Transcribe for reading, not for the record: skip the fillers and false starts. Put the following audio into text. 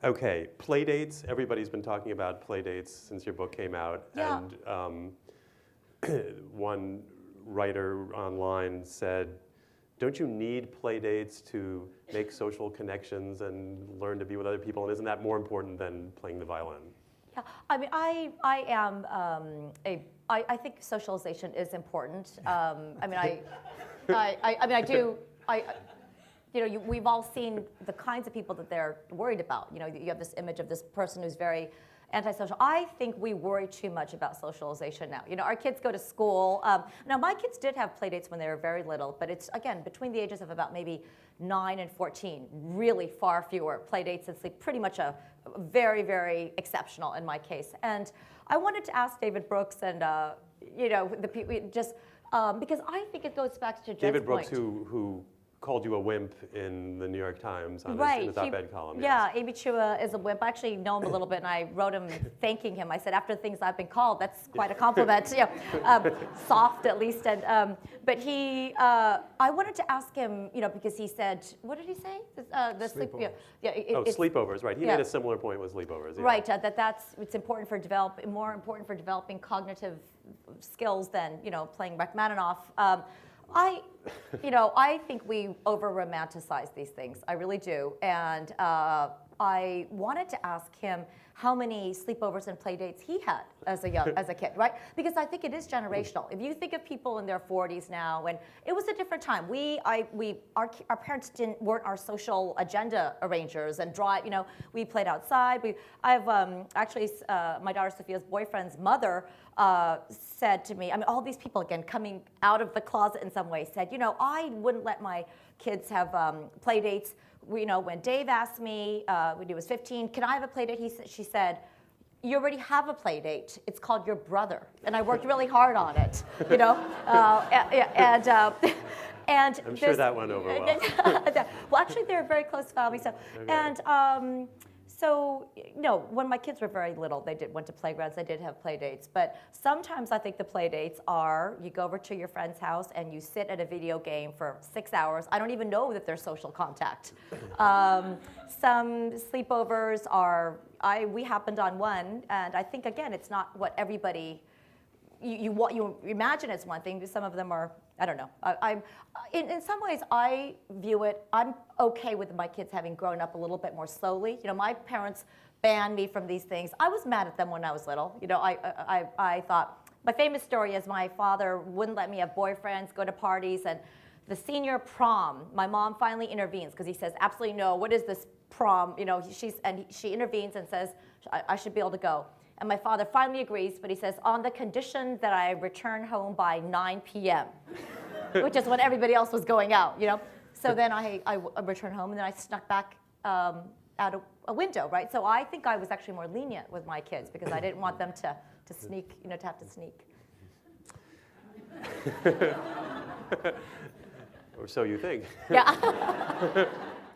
Okay, play dates. Everybody's been talking about play dates since your book came out. Yeah. And one writer online said, don't you need play dates to make social connections and learn to be with other people? And isn't that more important than playing the violin? Yeah, I mean, I think socialization is important. We've all seen the kinds of people that they're worried about. You know, you have this image of this person who's very antisocial. I think we worry too much about socialization now. You know, our kids go to school. Now, my kids did have play dates when they were very little, but it's, again, between the ages of about maybe 9 and 14, really far fewer play dates and sleep, pretty much a very, very exceptional in my case. And I wanted to ask David Brooks and, the people, just because I think it goes back to Jed's David Brooks, point. who called you a wimp in the New York Times on his op-ed column. Yeah, yes. Amy Chua is a wimp. I actually know him a little bit, and I wrote him thanking him. I said, after the things I've been called, that's quite a compliment. Soft at least. And but I wanted to ask him, because he said, what did he say? Sleepovers. Sleepovers, right? He made a similar point with sleepovers. Yeah. Right, it's important for more important for developing cognitive skills than playing Rachmaninoff. I think we over-romanticize these things. I really do. And I wanted to ask him how many sleepovers and play dates he had as a kid, right? Because I think it is generational. If you think of people in their 40s now, and it was a different time. Our parents weren't our social agenda arrangers and we played outside. I have my daughter Sophia's boyfriend's mother said to me, I mean, all these people, again, coming out of the closet in some way, said, I wouldn't let my kids have play dates. When Dave asked me when he was 15, can I have a play date? She said, you already have a play date. It's called your brother. And I worked really hard on it, and I'm sure that went over well. Well, actually, they're a very close family. So, okay. When my kids were very little, they went to playgrounds. They did have play dates. But sometimes I think the play dates are you go over to your friend's house and you sit at a video game for 6 hours. I don't even know that there's social contact. Some sleepovers we happened on one, and I think, again, it's not what everybody, you imagine it's one thing, but some of them are, I don't know. In some ways, I view it, I'm okay with my kids having grown up a little bit more slowly. My parents banned me from these things. I was mad at them when I was little. I thought, my famous story is my father wouldn't let me have boyfriends, go to parties, and the senior prom, my mom finally intervenes because he says, absolutely no, what is this prom? She intervenes and says, I should be able to go. And my father finally agrees, but he says, on the condition that I return home by 9 p.m., which is when everybody else was going out, So then I returned home, and then I snuck back out a window, right? So I think I was actually more lenient with my kids because I didn't want them to sneak, to have to sneak. Or so you think. Yeah.